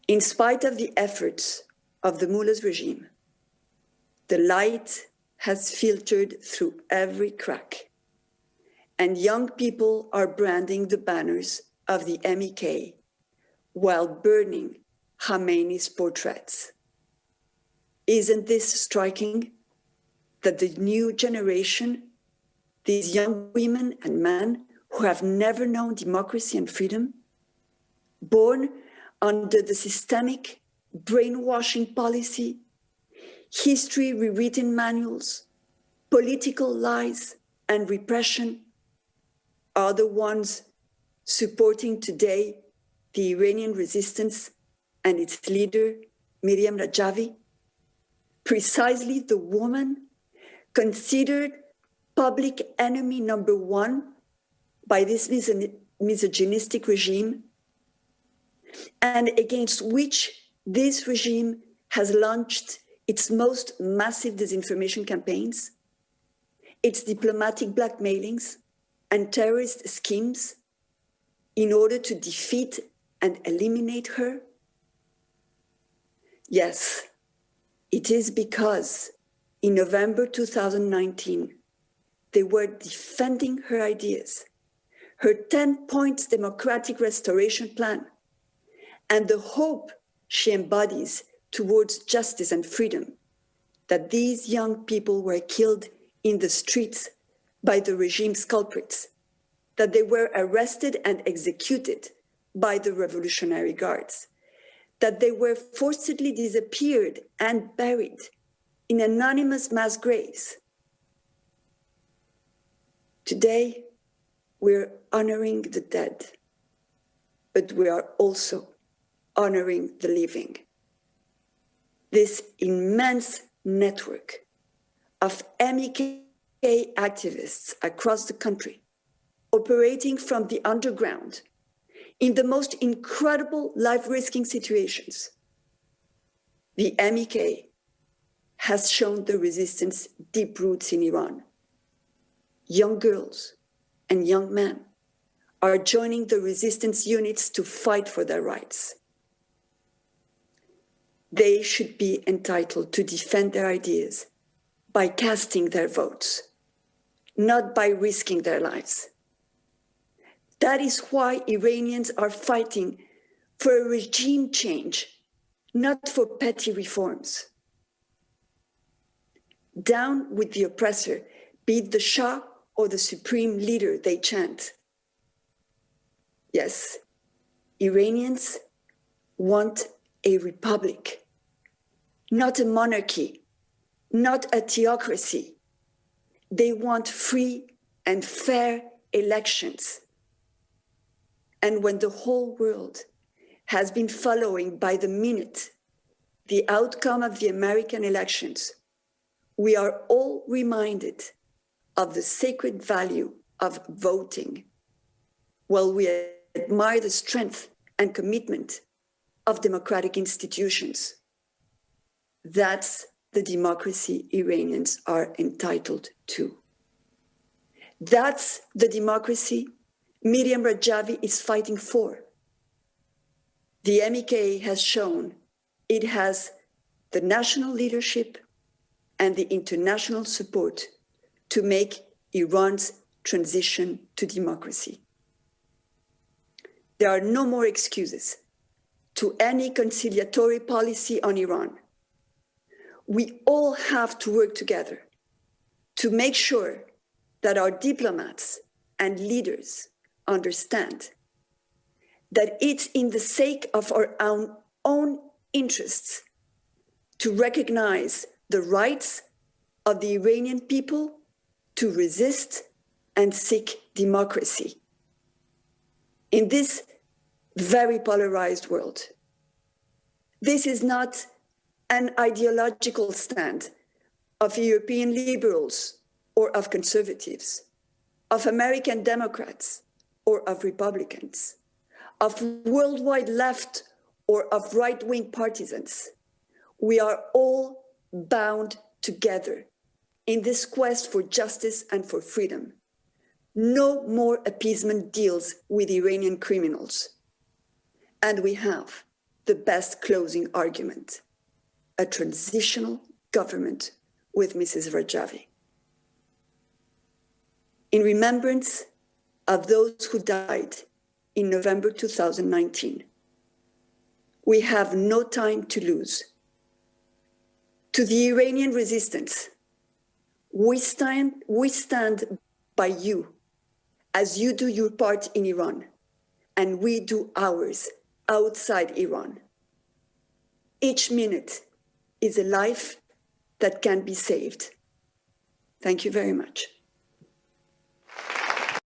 In spite of the efforts of the mullah's regime, the light has filtered through every crack, and young people are branding the banners of the MEK while burning Khamenei's portraits. Isn't this striking that the new generation, these young women and men who have never known democracy and freedom, born under the systemic brainwashing policy, history rewritten manuals, political lies and repression, are the ones supporting today the Iranian resistance and its leader, Miriam Rajavi, precisely the woman considered public enemy number one by this misogynistic regime, and against which this regime has launched its most massive disinformation campaigns, its diplomatic blackmailings and terrorist schemes in order to defeat and eliminate her? Yes, it is because in November 2019, they were defending her ideas, her 10-point democratic restoration plan, and the hope she embodies towards justice and freedom, that these young people were killed in the streets by the regime's culprits, that they were arrested and executed by the Revolutionary Guards, that they were forcibly disappeared and buried in anonymous mass graves. Today, we're honoring the dead, but we are also honoring the living. This immense network of MEK activists across the country, operating from the underground in the most incredible life-risking situations. The MEK has shown the resistance deep roots in Iran. Young girls and young men are joining the resistance units to fight for their rights. They should be entitled to defend their ideas by casting their votes, not by risking their lives. That is why Iranians are fighting for a regime change, not for petty reforms. Down with the oppressor, be it the Shah or the supreme leader, they chant. Yes, Iranians want a republic, not a monarchy, not a theocracy. They want free and fair elections. And when the whole world has been following by the minute the outcome of the American elections, we are all reminded of the sacred value of voting, while we admire the strength and commitment of democratic institutions. That's the democracy Iranians are entitled to. That's the democracy Miriam Rajavi is fighting for. The MEK has shown it has the national leadership and the international support to make Iran's transition to democracy. There are no more excuses to any conciliatory policy on Iran. We all have to work together to make sure that our diplomats and leaders understand that it's in the sake of our own interests to recognize the rights of the Iranian people to resist and seek democracy. In this very polarized world, this is not an ideological stand of European liberals or of conservatives, of American Democrats or of Republicans, of worldwide left or of right-wing partisans. We are all bound together in this quest for justice and for freedom. No more appeasement deals with Iranian criminals. And we have the best closing argument: a transitional government with Mrs. Rajavi. In remembrance of those who died in November 2019, we have no time to lose. To the Iranian resistance, we stand by you as you do your part in Iran, and we do ours outside Iran. Each minute is a life that can be saved. Thank you very much.